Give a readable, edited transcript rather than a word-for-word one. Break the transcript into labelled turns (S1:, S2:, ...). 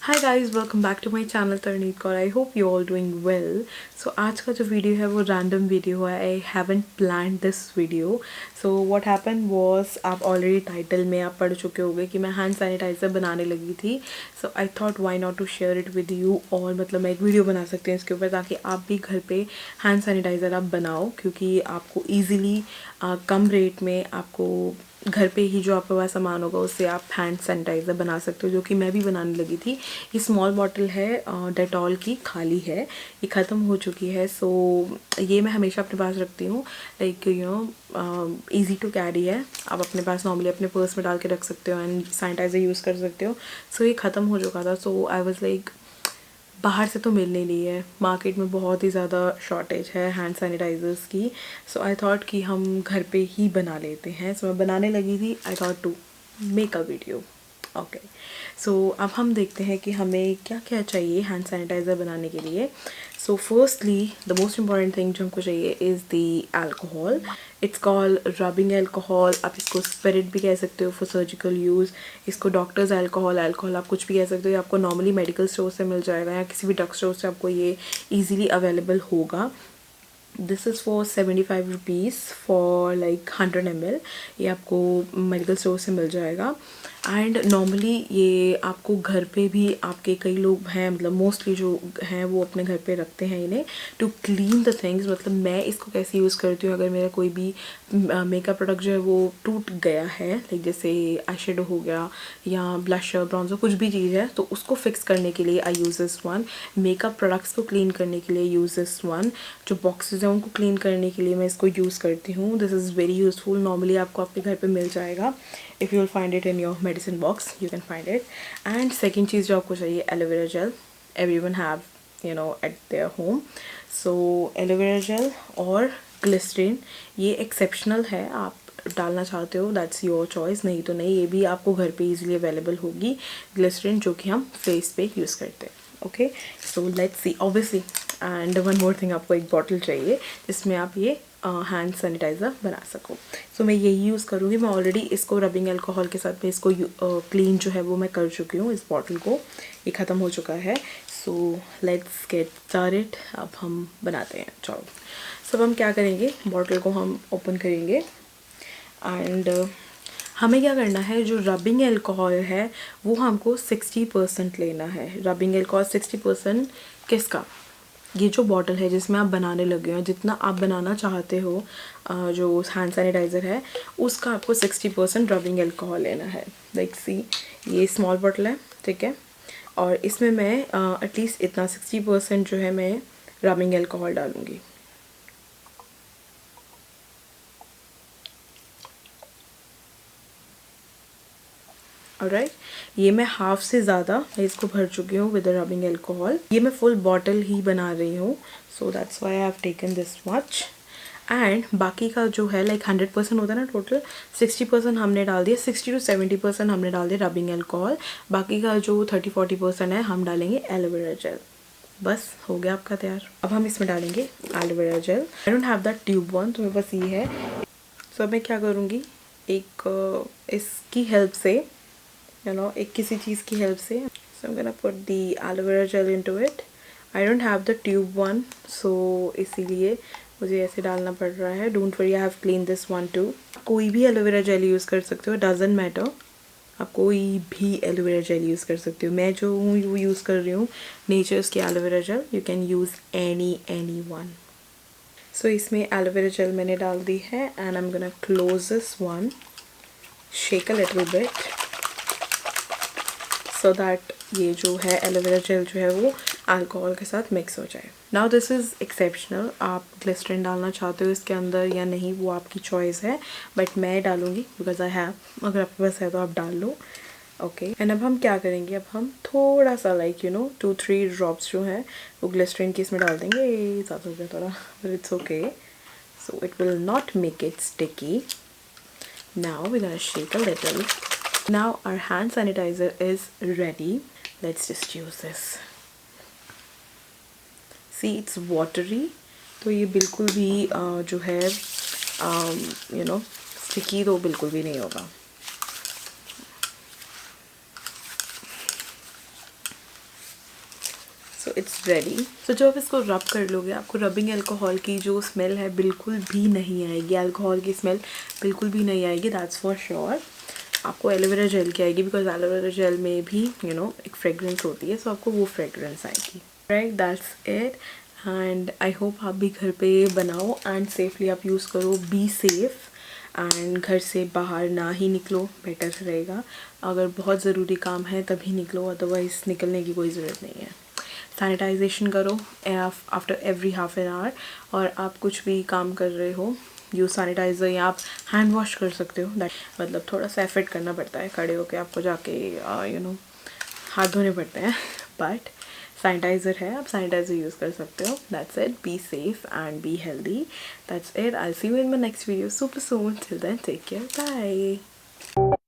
S1: Hi guys, welcome back to my channel Taruneet Kaur. I hope you all doing well. So आज का जो video है वो रैंडम वीडियो है। I haven't planned this video. So what happen was, आप already title में आप पढ़ चुके होंगे कि मैं हैंड सैनिटाइज़र बनाने लगी थी। So I thought why not to share it with you. और मतलब मैं एक वीडियो बना सकती हूँ इसके ऊपर, ताकि आप भी घर पे हैंड सैनिटाइज़र आप बनाओ, क्योंकि आपको ईजिली कम रेट में आपको घर पे ही जो आपके पास सामान होगा उससे आप हैंड सैनिटाइज़र बना सकते हो, जो कि मैं भी बनाने लगी थी। ये स्मॉल बॉटल है, डेटॉल की, खाली है, ये ख़त्म हो चुकी है। सो ये मैं हमेशा अपने पास रखती हूँ। लाइक ईजी टू कैरी है, आप अपने पास नॉर्मली अपने पर्स में डाल के रख सकते हो एंड सैनिटाइज़र यूज़ कर सकते हो। सो ये ख़त्म हो चुका था। सो आई वॉज़ लाइक, बाहर से तो मिल नहीं रही है, मार्केट में बहुत ही ज़्यादा शॉर्टेज है हैंड सैनिटाइज़र्स की। सो आई थॉट कि हम घर पे ही बना लेते हैं। सो मैं बनाने लगी थी। I thought to make a video. Okay, so अब हम देखते हैं कि हमें क्या क्या चाहिए हैंड सैनिटाइज़र बनाने के लिए। So firstly the most important thing जो हमको चाहिए is the alcohol. It's called rubbing alcohol. आप इसको स्पिरिट भी कह सकते हो फॉर सर्जिकल यूज़। इसको डॉक्टर्स अल्कोहल, अल्कोहल आप कुछ भी कह सकते हो। ये आपको नॉर्मली मेडिकल स्टोर से मिल जाएगा या किसी भी ड्रग स्टोर से आपको ये ईजिली अवेलेबल होगा। This is for 75 rupees for like 100 ml। ये आपको मेडिकल स्टोर से मिल जाएगा। एंड नॉर्मली ये आपको घर पे भी, आपके कई लोग हैं, मतलब मोस्टली जो हैं वो अपने घर पे रखते हैं इन्हें टू क्लीन द थिंग्स। मतलब मैं इसको कैसे यूज़ करती हूँ, अगर मेरा कोई भी मेकअप प्रोडक्ट जो है वो टूट गया है, लाइक जैसे आई शेडो हो गया या ब्लशर, ब्राउन्जर, कुछ भी चीज़ है, तो उसको फिक्स करने के लिए I use this one. Makeup products को क्लीन करने के लिए यूज़ दिस वन। जो बॉक्सेस हैं उनको क्लीन करने के लिए मैं इसको यूज़ करती हूँ। This is very useful. Normally आपको आपके घर पे मिल जाएगा। If you will find it in your medicine box, you can find it. And second चीज़ जो आपको चाहिए, aloe vera gel. Everyone have at their home. So aloe vera gel और ग्लिसरीन, ये एक्सेप्शनल है, आप डालना चाहते हो दैट्स योर चॉइस, नहीं तो नहीं। ये भी आपको घर पे इजीली अवेलेबल होगी, ग्लिसरीन, जो कि हम फेस पे यूज़ करते हैं। Okay, so let's see obviously. And one more thing, आपको एक बॉटल चाहिए जिसमें आप ये हैंड सैनिटाइज़र बना सको। सो मैं यही यूज़ करूँगी। मैं ऑलरेडी इसको रबिंग अल्कोहल के साथ में इसको क्लीन जो है वो मैं कर चुकी हूँ। इस बॉटल को, ये ख़त्म हो चुका है। So let's get started. अब हम बनाते हैं, चलो। सब हम क्या करेंगे, बॉटल को हम ओपन करेंगे एंड हमें क्या करना है, जो रबिंग अल्कोहल है वो हमको 60% लेना है। रबिंग अल्कोहल 60% किसका, ये जो बॉटल है जिसमें आप बनाने लगे हो, जितना आप बनाना चाहते हो, जो हैंड सैनिटाइज़र है उसका आपको 60% रबिंग अल्कोहल लेना है। लाइक सी, ये स्मॉल बॉटल है, ठीक है, और इसमें मैं एटलीस्ट इतना 60% जो है मैं रबिंग अल्कोहल डालूँगी। ऑलराइट, ये मैं हाफ से ज़्यादा मैं इसको भर चुकी हूँ विद रबिंग अल्कोहल। ये मैं फुल बॉटल ही बना रही हूँ, so that's why I have taken this much. And बाकी का जो है, लाइक 100% होता है ना टोटल, 60% हमने डाल दिया, 60 to 70% हमने डाल दिया रबिंग अल्कोहल। बाकी का जो 30-40% है हम डालेंगे एलोवेरा जेल। बस हो गया आपका तैयार। अब हम इसमें डालेंगे aloe vera gel. I don't have that tube one, तो मेरे पास ये है। सो मैं क्या करूँगी, एक इसकी हेल्प से, एक किसी चीज़ की हेल्प से, so I am gonna put the aloe vera gel into it. I don't have the tube one, so इसीलिए मुझे ऐसे डालना पड़ रहा है। Don't worry, I have clean this one too. कोई भी एलोवेरा जेल यूज़ कर सकते हो, डजेंट मैटर, आप कोई भी एलोवेरा जेल यूज़ कर सकते हो। मैं जो हूँ वो यूज़ कर रही हूँ नेचर्स की aloe vera gel. You can use any one. So इसमें एलोवेरा जेल मैंने डाल दी है and I am gonna close this one, shake a little bit so that ये जो है एलोवेरा जेल जो है वो अल्कोहल के साथ मिक्स हो जाए। नाउ दिस इज़ एक्सेप्शनल, आप ग्लिसरीन डालना चाहते हो इसके अंदर या नहीं वो आपकी चॉइस है, बट मैं डालूँगी बिकॉज आई हैव। अगर आपके पास है तो आप डाल लो। ओके, एंड अब हम क्या करेंगे, अब हम थोड़ा सा लाइक 2-3 ड्रॉप्स जो है वो ग्लिसरीन की इसमें डाल देंगे। ज़्यादा हो गया थोड़ा, but it's okay, so it will not make it sticky. Now we're gonna shake a little. Now our hand sanitizer is ready. Let's just use this. See, it's watery, तो ये बिल्कुल भी जो है स्टिकी तो बिल्कुल भी नहीं होगा। So it's ready. सो जब आप इसको रब कर लोगे आपको रबिंग अल्कोहल की जो स्मेल है बिल्कुल भी नहीं आएगी, अल्कोहल की स्मेल बिल्कुल भी नहीं आएगी, दैट्स फॉर श्योर। आपको एलोवेरा जेल की आएगी बिकॉज एलोवेरा जेल में भी एक फ्रेगरेंस होती है, सो आपको वो फ्रेगरेंस आएगी। Right, that's it. And I hope आप भी घर पे बनाओ एंड सेफली आप यूज़ करो। बी सेफ एंड घर से बाहर ना ही निकलो, बेटर रहेगा। अगर बहुत ज़रूरी काम है तभी निकलो, अदरवाइज़ निकलने की कोई ज़रूरत नहीं है। सैनिटाइजेशन करो after every half an hour, और आप कुछ भी काम कर रहे हो यूज़ सैनिटाइज़र, या आप हैंड वॉश कर सकते हो। दैट मतलब थोड़ा सा एफर्ट करना पड़ता है, खड़े होके आपको जाके हाथ धोने पड़ते हैं, बट सैनिटाइज़र है, आप सैनिटाइज़र यूज़ कर सकते हो। That's it, be safe and be healthy. That's it, I see you in my next video super soon. Till then take care, bye.